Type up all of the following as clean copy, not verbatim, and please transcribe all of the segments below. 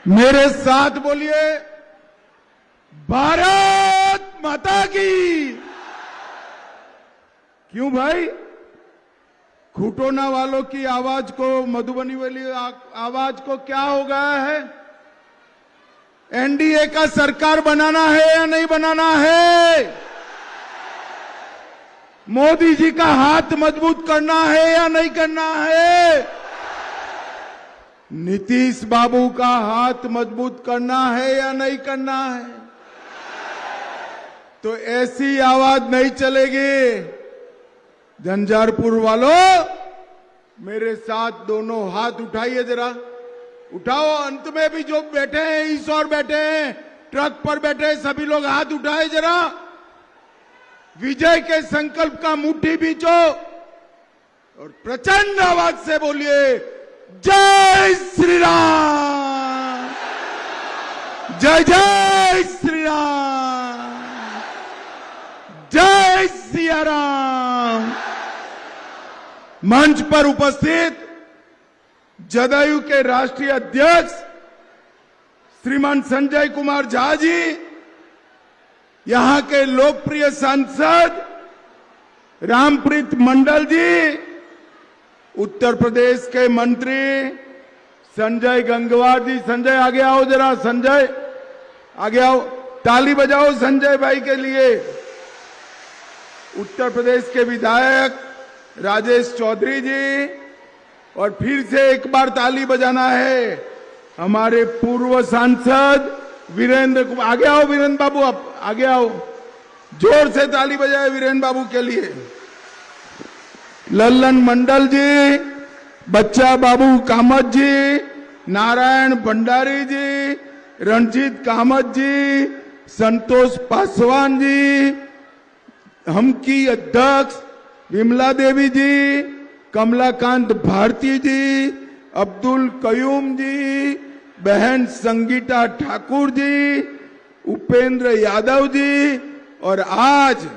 मेरे साथ बोलिए, भारत माता की। क्यों भाई? खुटोना वालों की आवाज को, मधुबनी वाली आवाज को क्या हो गया है? एनडीए का सरकार बनाना है या नहीं बनाना है? मोदी जी का हाथ मजबूत करना है या नहीं करना है? नीतीश बाबू का हाथ मजबूत करना है या नहीं करना है? तो ऐसी आवाज नहीं चलेगी। झंझारपुर वालों, मेरे साथ दोनों हाथ उठाइए, जरा उठाओ। अंत में भी जो बैठे हैं, इस ओर बैठे हैं, ट्रक पर बैठे हैं, सभी लोग हाथ उठाए जरा। विजय के संकल्प का मुट्ठी बीचो और प्रचंड आवाज से बोलिए, जय श्री राम, जय जय श्री राम, जय सिया राम। मंच पर उपस्थित जदयू के राष्ट्रीय अध्यक्ष श्रीमान संजय कुमार झा जी, यहां के लोकप्रिय सांसद रामप्रीत मंडल जी, उत्तर प्रदेश के मंत्री संजय गंगवार जी। संजय आगे आओ जरा, संजय आगे आओ, ताली बजाओ संजय भाई के लिए। उत्तर प्रदेश के विधायक राजेश चौधरी जी, और फिर से एक बार ताली बजाना है हमारे पूर्व सांसद वीरेंद्र कुमार। आगे आओ वीरेंद्र बाबू, आप आगे आओ, जोर से ताली बजाए वीरेंद्र बाबू के लिए। लल्लन मंडल जी, बच्चा बाबू कामत जी, नारायण भंडारी जी, रणजीत कामत जी, संतोष पासवान जी, हम की अध्यक्ष विमला देवी जी, कमलाकांत भारती जी, अब्दुल कयूम जी, बहन संगीता ठाकुर जी, उपेंद्र यादव जी, और आज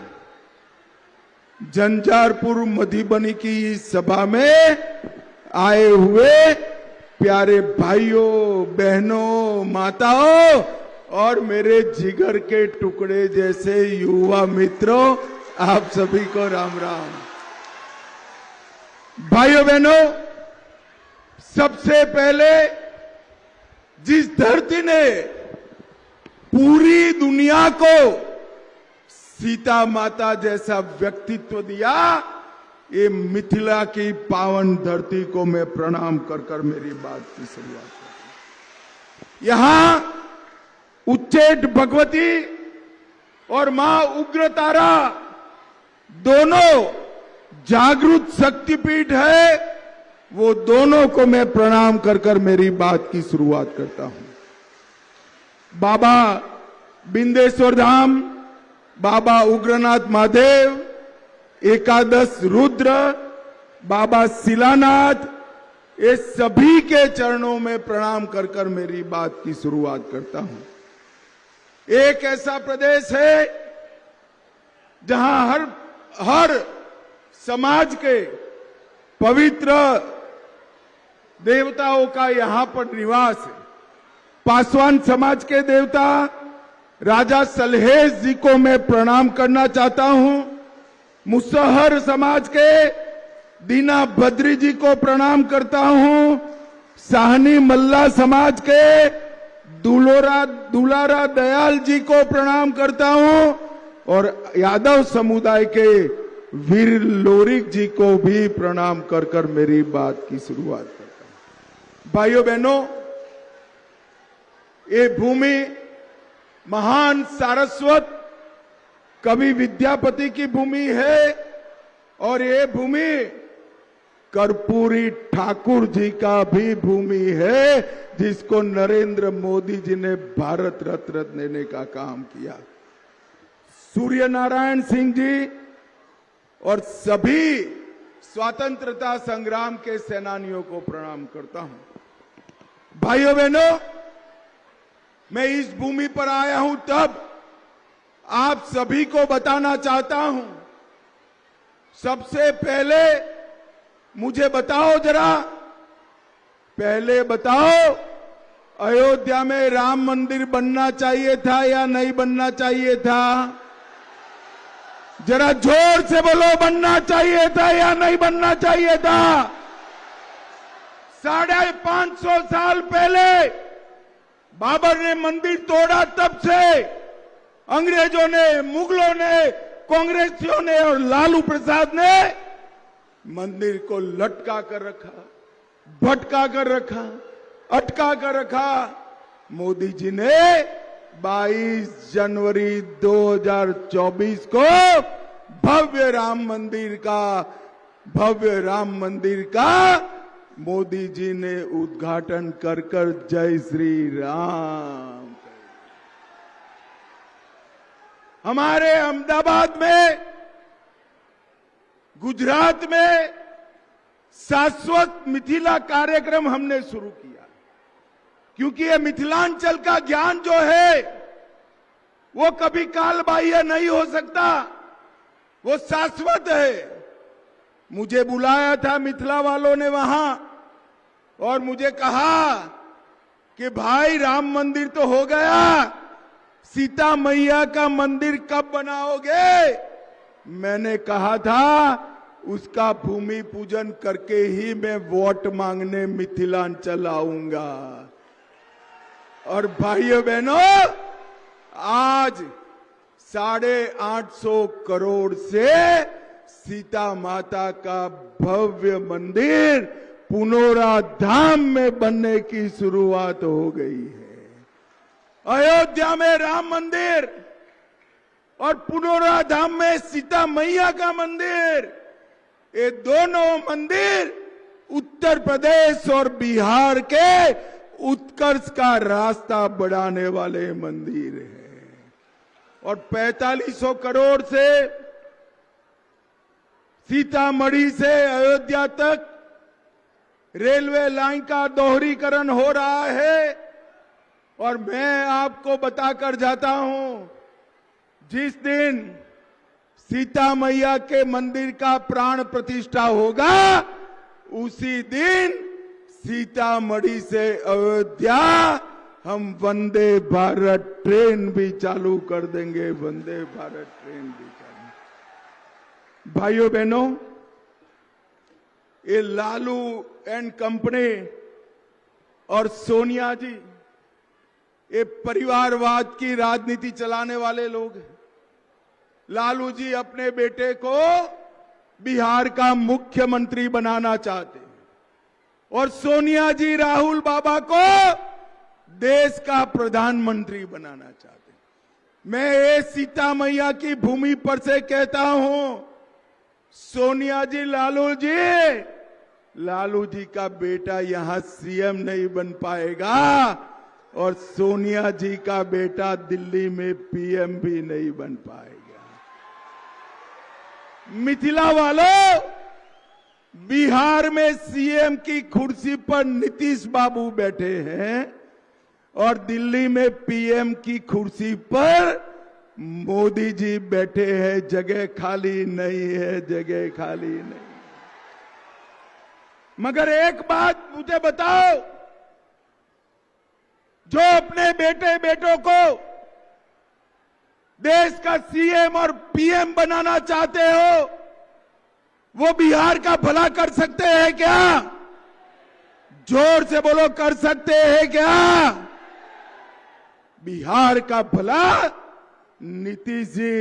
झंझारपुर मधुबनी की इस सभा में आए हुए प्यारे भाइयों, बहनों, माताओं और मेरे जिगर के टुकड़े जैसे युवा मित्रों, आप सभी को राम राम। भाइयों बहनों, सबसे पहले जिस धरती ने पूरी दुनिया को सीता माता जैसा व्यक्तित्व दिया, ये मिथिला की पावन धरती को मैं प्रणाम कर कर मेरी बात की शुरुआत करता हूं। यहां उच्चैठ भगवती और मां उग्रतारा दोनों जागृत शक्तिपीठ है, वो दोनों को मैं प्रणाम कर कर मेरी बात की शुरुआत करता हूं। बाबा बिंदेश्वर धाम, बाबा उग्रनाथ महादेव, एकादश रुद्र, बाबा शिलानाथ, ये सभी के चरणों में प्रणाम कर कर मेरी बात की शुरुआत करता हूं। एक ऐसा प्रदेश है जहां हर समाज के पवित्र देवताओं का यहां पर निवास है। पासवान समाज के देवता राजा सलहेश जी को मैं प्रणाम करना चाहता हूं। मुसहर समाज के दीना बद्री जी को प्रणाम करता हूं। साहनी मल्ला समाज के दुलारा दयाल जी को प्रणाम करता हूं, और यादव समुदाय के वीर लोरिक जी को भी प्रणाम कर कर मेरी बात की शुरुआत करता हूं। भाइयों बहनों, ये भूमि महान सारस्वत कवि विद्यापति की भूमि है, और ये भूमि कर्पूरी ठाकुर जी का भी भूमि है, जिसको नरेंद्र मोदी जी ने भारत रत्न देने का काम किया। सूर्य नारायण सिंह जी और सभी स्वतंत्रता संग्राम के सेनानियों को प्रणाम करता हूं। भाइयों बहनों, मैं इस भूमि पर आया हूं तब आप सभी को बताना चाहता हूं। सबसे पहले मुझे बताओ जरा, पहले बताओ, अयोध्या में राम मंदिर बनना चाहिए था या नहीं बनना चाहिए था? जरा जोर से बोलो, बनना चाहिए था या नहीं बनना चाहिए था? 550 साल पहले बाबर ने मंदिर तोड़ा, तब से अंग्रेजों ने, मुगलों ने, कांग्रेसियों ने और लालू प्रसाद ने मंदिर को लटका कर रखा, भटका कर रखा, अटका कर रखा। मोदी जी ने 22 जनवरी 2024 को भव्य राम मंदिर का मोदी जी ने उद्घाटन कर जय श्री राम। हमारे अहमदाबाद में, गुजरात में शाश्वत मिथिला कार्यक्रम हमने शुरू किया, क्योंकि ये मिथिलांचल का ज्ञान जो है वो कभी कालबाह्य नहीं हो सकता, वो शाश्वत है। मुझे बुलाया था मिथिला वालों ने वहां, और मुझे कहा कि भाई राम मंदिर तो हो गया, सीता मैया का मंदिर कब बनाओगे? मैंने कहा था उसका भूमि पूजन करके ही मैं वोट मांगने मिथिलांचल आऊंगा। और भाइयों बहनों, आज 850 करोड़ से सीता माता का भव्य मंदिर पुनौरा धाम में बनने की शुरुआत हो गई है। अयोध्या में राम मंदिर और पुनौरा धाम में सीता मैया का मंदिर, ये दोनों मंदिर उत्तर प्रदेश और बिहार के उत्कर्ष का रास्ता बढ़ाने वाले मंदिर हैं। और 4500 करोड़ से सीतामढ़ी से अयोध्या तक रेलवे लाइन का दोहरीकरण हो रहा है। और मैं आपको बताकर जाता हूं, जिस दिन सीता मैया के मंदिर का प्राण प्रतिष्ठा होगा, उसी दिन सीतामढ़ी से अयोध्या हम वंदे भारत ट्रेन भी चालू कर देंगे। वंदे भारत ट्रेन भी चालू। भाइयों बहनों, ये लालू एंड कंपनी और सोनिया जी, ये परिवारवाद की राजनीति चलाने वाले लोग हैं। लालू जी अपने बेटे को बिहार का मुख्यमंत्री बनाना चाहते हैं, और सोनिया जी राहुल बाबा को देश का प्रधानमंत्री बनाना चाहते हैं। मैं ये सीता मैया की भूमि पर से कहता हूं, सोनिया जी, लालू जी का बेटा यहां सीएम नहीं बन पाएगा, और सोनिया जी का बेटा दिल्ली में पीएम भी नहीं बन पाएगा। मिथिला वालों, बिहार में सीएम की कुर्सी पर नीतीश बाबू बैठे हैं, और दिल्ली में पीएम की कुर्सी पर मोदी जी बैठे हैं। जगह खाली नहीं है, जगह खाली नहीं। मगर एक बात मुझे बताओ, जो अपने बेटों को देश का सीएम और पीएम बनाना चाहते हो, वो बिहार का भला कर सकते हैं क्या? जोर से बोलो, कर सकते हैं क्या? बिहार का भला नीतीश जी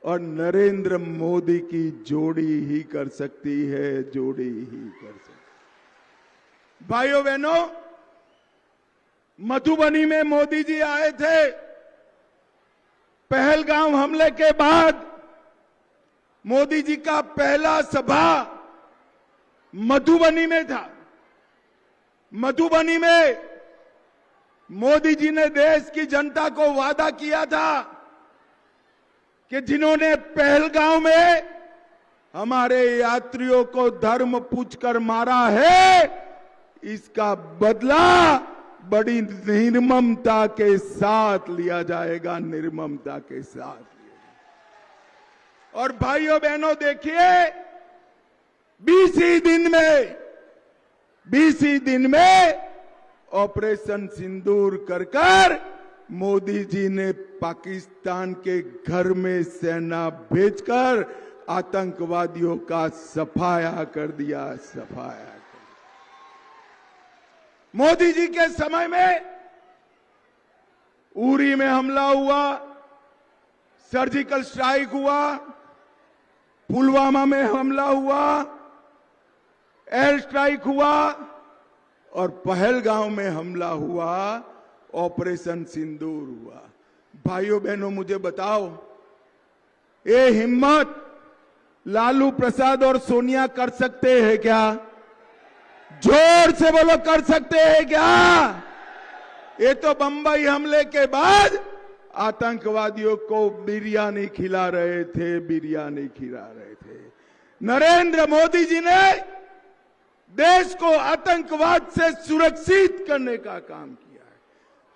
और नरेंद्र मोदी की जोड़ी ही कर सकती है, जोड़ी ही कर सकती। भाइयों बहनों, मधुबनी में मोदी जी आए थे। पहलगाम हमले के बाद मोदी जी का पहला सभा मधुबनी में था। मधुबनी में मोदी जी ने देश की जनता को वादा किया था कि जिन्होंने पहलगाम में हमारे यात्रियों को धर्म पूछकर मारा है, इसका बदला बड़ी निर्ममता के साथ लिया जाएगा, निर्ममता के साथ। और भाइयों बहनों, देखिए 20 ही दिन में 20 ही दिन में ऑपरेशन सिंदूर कर मोदी जी ने पाकिस्तान के घर में सेना भेजकर आतंकवादियों का सफाया कर दिया, सफाया। मोदी जी के समय में उरी में हमला हुआ, सर्जिकल स्ट्राइक हुआ, पुलवामा में हमला हुआ, एयर स्ट्राइक हुआ और पहलगांव में हमला हुआ, ऑपरेशन सिंदूर हुआ। भाइयों बहनों, मुझे बताओ, ये हिम्मत लालू प्रसाद और सोनिया कर सकते हैं क्या? जोर से बोलो, कर सकते हैं क्या? ये तो बंबई हमले के बाद आतंकवादियों को बिरयानी खिला रहे थे, बिरयानी खिला रहे थे। नरेंद्र मोदी जी ने देश को आतंकवाद से सुरक्षित करने का काम किया है।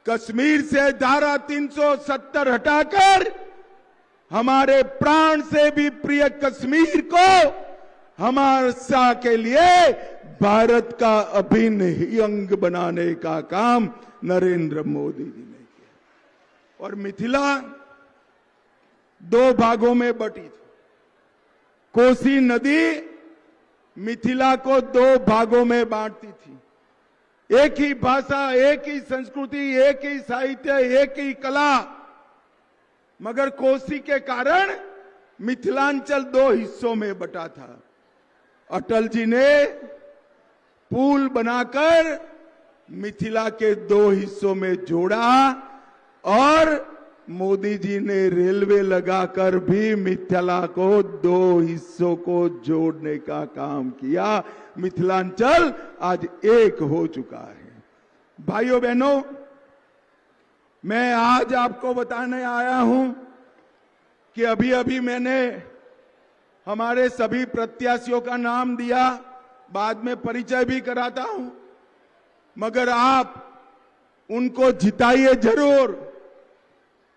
कश्मीर से धारा 370 हटाकर हमारे प्राण से भी प्रिय कश्मीर को हमारे के लिए भारत का अभिन्न अंग बनाने का काम नरेंद्र मोदी जी ने किया। और मिथिला 2 भागों में बटी थी। कोसी नदी मिथिला को 2 भागों में बांटती थी। एक ही भाषा, एक ही संस्कृति, एक ही साहित्य, एक ही कला, मगर कोसी के कारण मिथिलांचल 2 हिस्सों में बटा था। अटल जी ने पुल बनाकर मिथिला के 2 हिस्सों में जोड़ा और मोदी जी ने रेलवे लगाकर भी मिथिला को 2 हिस्सों को जोड़ने का काम किया। मिथिलांचल आज एक हो चुका है। भाइयों बहनों, मैं आज आपको बताने आया हूं कि अभी अभी मैंने हमारे सभी प्रत्याशियों का नाम दिया, बाद में परिचय भी कराता हूं, मगर आप उनको जिताइए जरूर,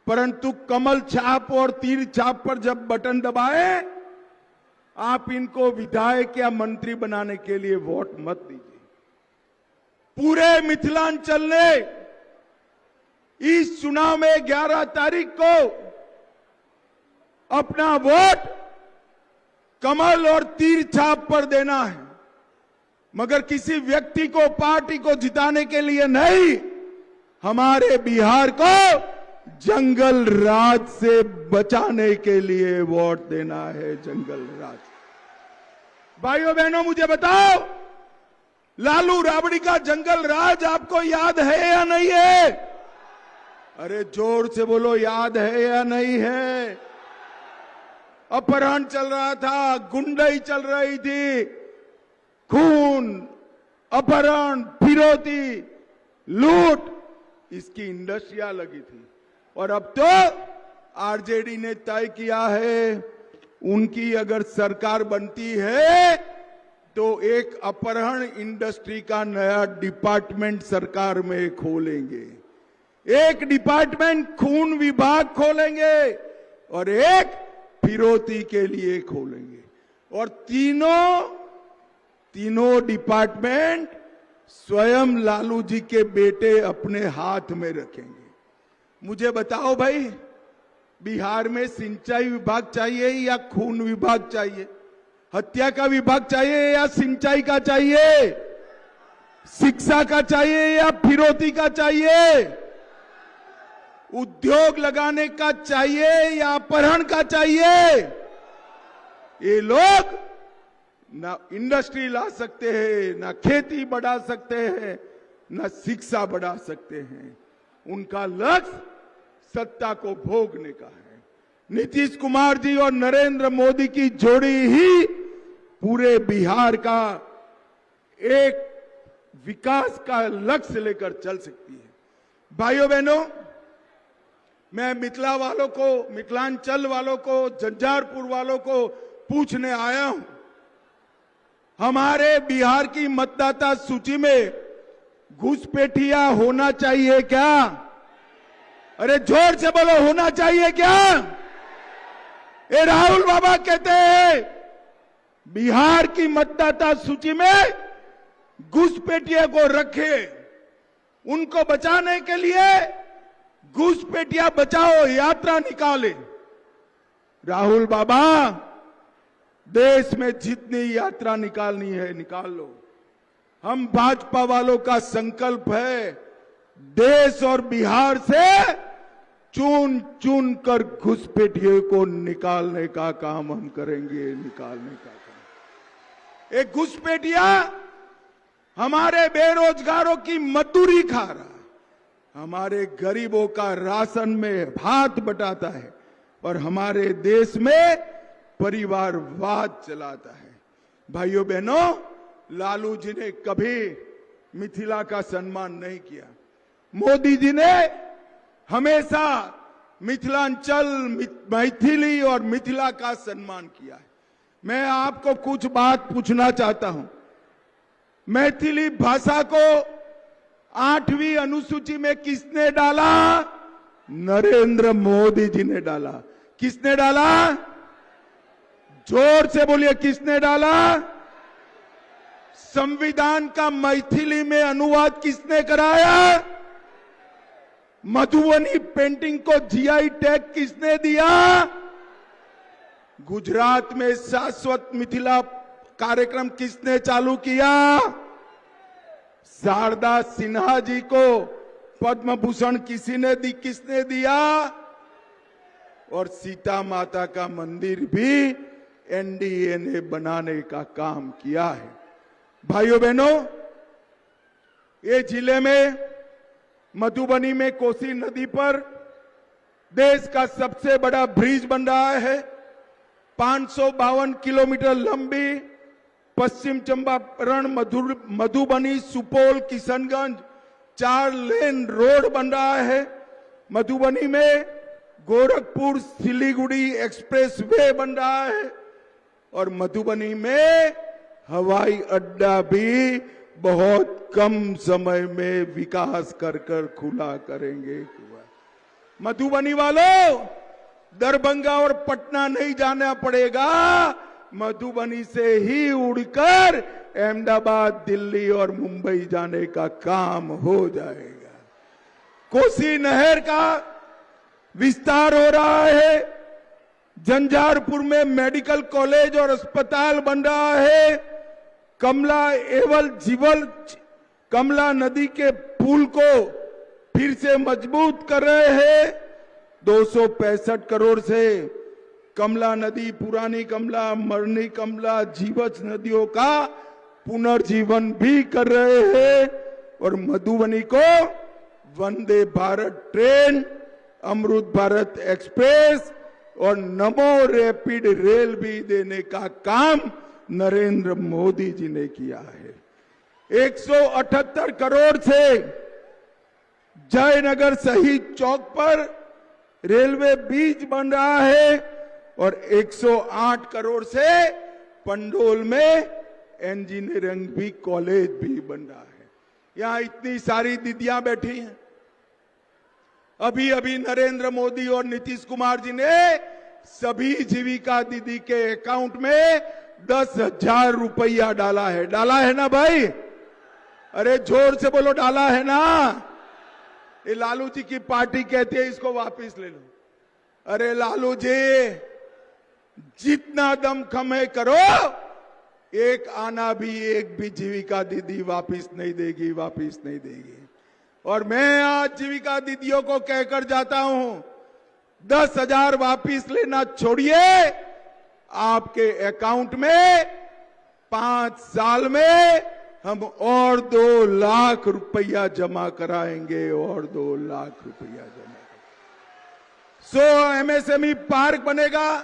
परंतु कमल छाप और तीर छाप पर जब बटन दबाए, आप इनको विधायक या मंत्री बनाने के लिए वोट मत दीजिए। पूरे मिथिलांचल ने इस चुनाव में 11 तारीख को अपना वोट कमल और तीर छाप पर देना है, मगर किसी व्यक्ति को, पार्टी को जिताने के लिए नहीं, हमारे बिहार को जंगल राज से बचाने के लिए वोट देना है। जंगल राज। भाइयों बहनों, मुझे बताओ, लालू राबड़ी का जंगल राज आपको याद है या नहीं है? अरे जोर से बोलो, याद है या नहीं है? अपहरण चल रहा था, गुंडई चल रही थी, खून, अपहरण, फिरौती, लूट, इसकी इंडस्ट्रिया लगी थी। और अब तो आरजेडी ने तय किया है, उनकी अगर सरकार बनती है तो एक अपहरण इंडस्ट्री का नया डिपार्टमेंट सरकार में खोलेंगे। एक डिपार्टमेंट खून विभाग खोलेंगे और एक फिरौती के लिए खोलेंगे। और तीनों डिपार्टमेंट स्वयं लालू जी के बेटे अपने हाथ में रखेंगे। मुझे बताओ भाई, बिहार में सिंचाई विभाग चाहिए या खून विभाग चाहिए? हत्या का विभाग चाहिए या सिंचाई का चाहिए? शिक्षा का चाहिए या फिरौती का चाहिए? उद्योग लगाने का चाहिए या अपहरण का चाहिए? ये लोग ना इंडस्ट्री ला सकते हैं, ना खेती बढ़ा सकते हैं, ना शिक्षा बढ़ा सकते हैं। उनका लक्ष्य सत्ता को भोगने का है। नीतीश कुमार जी और नरेंद्र मोदी की जोड़ी ही पूरे बिहार का एक विकास का लक्ष्य लेकर चल सकती है। भाइयों बहनों, मैं मिथिला वालों को, मिथिलांचल वालों को, झंझारपुर वालों को पूछने आया हूं, हमारे बिहार की मतदाता सूची में घुसपैठिया होना चाहिए क्या? अरे जोर से बोलो, होना चाहिए क्या? ये राहुल बाबा कहते हैं बिहार की मतदाता सूची में घुसपैठिया को रखे, उनको बचाने के लिए घुसपैठिया बचाओ यात्रा निकाले। राहुल बाबा, देश में जितनी यात्रा निकालनी है निकाल लो। हम भाजपा वालों का संकल्प है, देश और बिहार से चुन चुन कर घुसपैठियों को निकालने का काम हम करेंगे, निकालने का काम। एक घुसपैठिया हमारे बेरोजगारों की मजदूरी खा रहा, हमारे गरीबों का राशन में हाथ बटाता है और हमारे देश में परिवारवाद चलाता है। भाइयों बहनों, लालू जी ने कभी मिथिला का सम्मान नहीं किया। मोदी जी ने हमेशा मिथिलांचल, मैथिली और मिथिला का सम्मान किया है। मैं आपको कुछ बात पूछना चाहता हूं। मैथिली भाषा को 8वीं अनुसूची में किसने डाला? नरेंद्र मोदी जी ने डाला। किसने डाला? जोर से बोलिए, किसने डाला? संविधान का मैथिली में अनुवाद किसने कराया? मधुबनी पेंटिंग को जीआई टैग किसने दिया? गुजरात में शाश्वत मिथिला कार्यक्रम किसने चालू किया? शारदा सिन्हा जी को पद्म भूषण किसने दिया? और सीता माता का मंदिर भी एनडीए ने बनाने का काम किया है। भाइयों बहनों, ये जिले में मधुबनी में कोसी नदी पर देश का सबसे बड़ा ब्रिज बन रहा है। 552 किलोमीटर लंबी पश्चिम चंपारण मधुबनी सुपौल किशनगंज 4 लेन रोड बन रहा है। मधुबनी में गोरखपुर सिलीगुड़ी एक्सप्रेस वे बन रहा है और मधुबनी में हवाई अड्डा भी बहुत कम समय में विकास कर खुला करेंगे। मधुबनी वालों, दरभंगा और पटना नहीं जाना पड़ेगा, मधुबनी से ही उड़कर अहमदाबाद, दिल्ली और मुंबई जाने का काम हो जाएगा। कोसी नहर का विस्तार हो रहा है। झंझारपुर में मेडिकल कॉलेज और अस्पताल बन रहा है। कमला एवल जीवल कमला नदी के पुल को फिर से मजबूत कर रहे हैं। 265 करोड़ से कमला नदी, पुरानी कमला, मरनी कमला, जीवछ नदियों का पुनर्जीवन भी कर रहे हैं और मधुबनी को वंदे भारत ट्रेन, अमृत भारत एक्सप्रेस और नमो रैपिड रेल भी देने का काम नरेंद्र मोदी जी ने किया है। 178 करोड़ से जयनगर शहीद चौक पर रेलवे ब्रिज बन रहा है और 108 करोड़ से पंडोल में इंजीनियरिंग भी कॉलेज भी बन रहा है। यहां इतनी सारी दीदियां बैठी हैं। अभी अभी नरेंद्र मोदी और नीतीश कुमार जी ने सभी जीविका दीदी के अकाउंट में 10,000 रुपया डाला है। डाला है ना भाई? अरे जोर से बोलो, डाला है ना? ये लालू जी की पार्टी कहती है इसको वापस ले लो। अरे लालू जी, जितना दमखम है करो, एक आना भी, एक भी जीविका दीदी वापस नहीं देगी, वापस नहीं देगी। और मैं आज जीविका दीदियों को कहकर जाता हूं, 10,000 वापस लेना छोड़िए, आपके अकाउंट में 5 साल में हम और 2 लाख रुपया जमा कराएंगे, और 2 लाख रुपया जमा। 100 एमएसएमई पार्क बनेगा,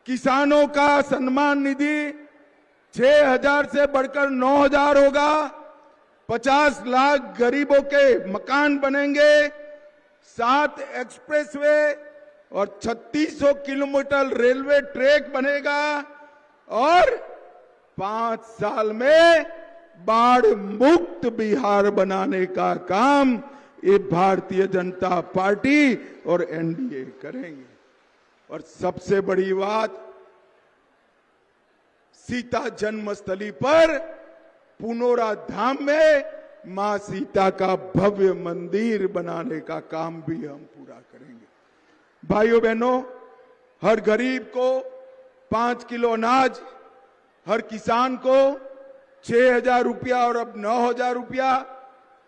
किसानों का सम्मान निधि 6,000 से बढ़कर 9,000 होगा, 50 लाख गरीबों के मकान बनेंगे, 7 एक्सप्रेसवे और 3600 किलोमीटर रेलवे ट्रैक बनेगा और 5 साल में बाढ़ मुक्त बिहार बनाने का काम ये भारतीय जनता पार्टी और एनडीए करेंगे। और सबसे बड़ी बात, सीता जन्मस्थली पर पुनौरा धाम में मां सीता का भव्य मंदिर बनाने का काम भी हम पूरा करेंगे। भाइयों बहनों, हर गरीब को 5 किलो अनाज, हर किसान को 6,000 रुपया और अब 9,000 रुपया,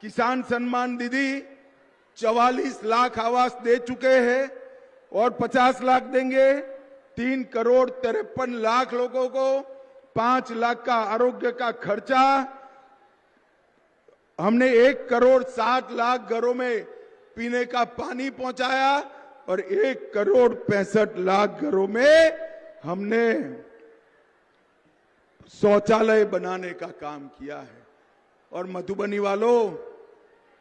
किसान सम्मान निधि 44 लाख आवास दे चुके हैं और 50 लाख देंगे। 3 करोड़ 53 लाख लोगों को 5 लाख का आरोग्य का खर्चा। हमने 1 करोड़ 60 लाख घरों में पीने का पानी पहुंचाया और 1 करोड़ 65 लाख घरों में हमने शौचालय बनाने का काम किया है। और मधुबनी वालों,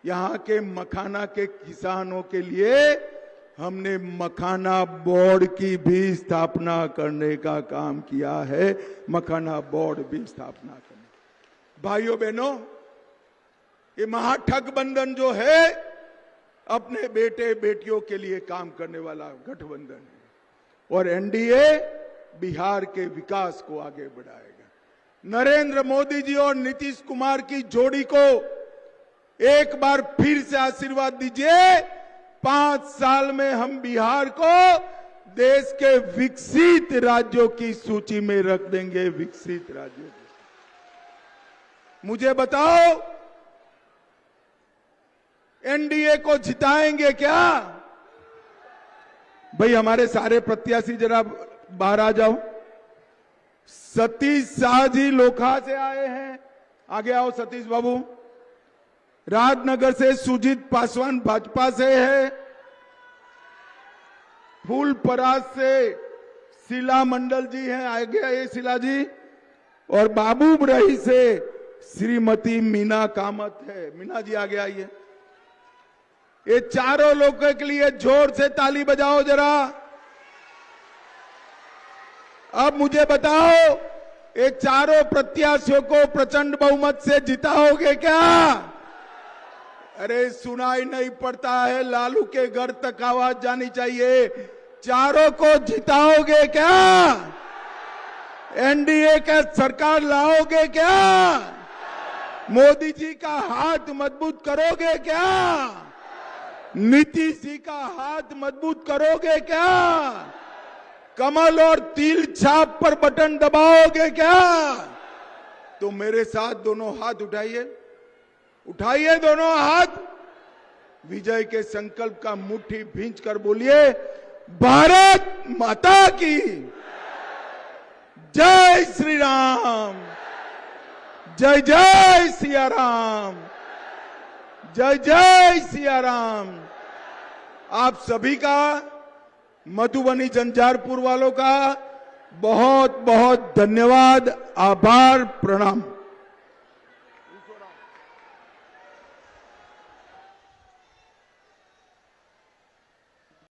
यहां के मखाना के किसानों के लिए हमने मखाना बोर्ड की भी स्थापना करने का काम किया है। मखाना बोर्ड भी स्थापना करने। भाइयों बहनों, ये महागठबंधन जो है अपने बेटे बेटियों के लिए काम करने वाला गठबंधन है और एनडीए बिहार के विकास को आगे बढ़ाएगा। नरेंद्र मोदी जी और नीतीश कुमार की जोड़ी को एक बार फिर से आशीर्वाद दीजिए। 5 साल में हम बिहार को देश के विकसित राज्यों की सूची में रख देंगे। विकसित राज्यों की। मुझे बताओ, एनडीए को जिताएंगे क्या? भाई हमारे सारे प्रत्याशी जरा बाहर आ जाओ। सतीश शाह जी लोखा से आए हैं, आगे आओ सतीश बाबू। राजनगर से सुजीत पासवान भाजपा से है। फूलपरास से शीला मंडल जी हैं, आगे आइए शीला जी। और बाबूबरही से श्रीमती मीना कामत है। मीना जी आगे आइए। ये चारों लोगों के लिए जोर से ताली बजाओ जरा। अब मुझे बताओ, ये चारों प्रत्याशियों को प्रचंड बहुमत से जिताओगे क्या? अरे सुनाई नहीं पड़ता है, लालू के घर तक आवाज जानी चाहिए। चारों को जिताओगे क्या? एनडीए का सरकार लाओगे क्या? मोदी जी का हाथ मजबूत करोगे क्या? नीतीश जी का हाथ मजबूत करोगे क्या? कमल और तिल छाप पर बटन दबाओगे क्या? तो मेरे साथ दोनों हाथ उठाइए, उठाइए दोनों हाथ। विजय के संकल्प का मुट्ठी भींच कर बोलिए, भारत माता की जय श्री राम, जय जय सिया राम, जय जय सिया राम। आप सभी का, मधुबनी झंझारपुर वालों का बहुत बहुत धन्यवाद, आभार, प्रणाम।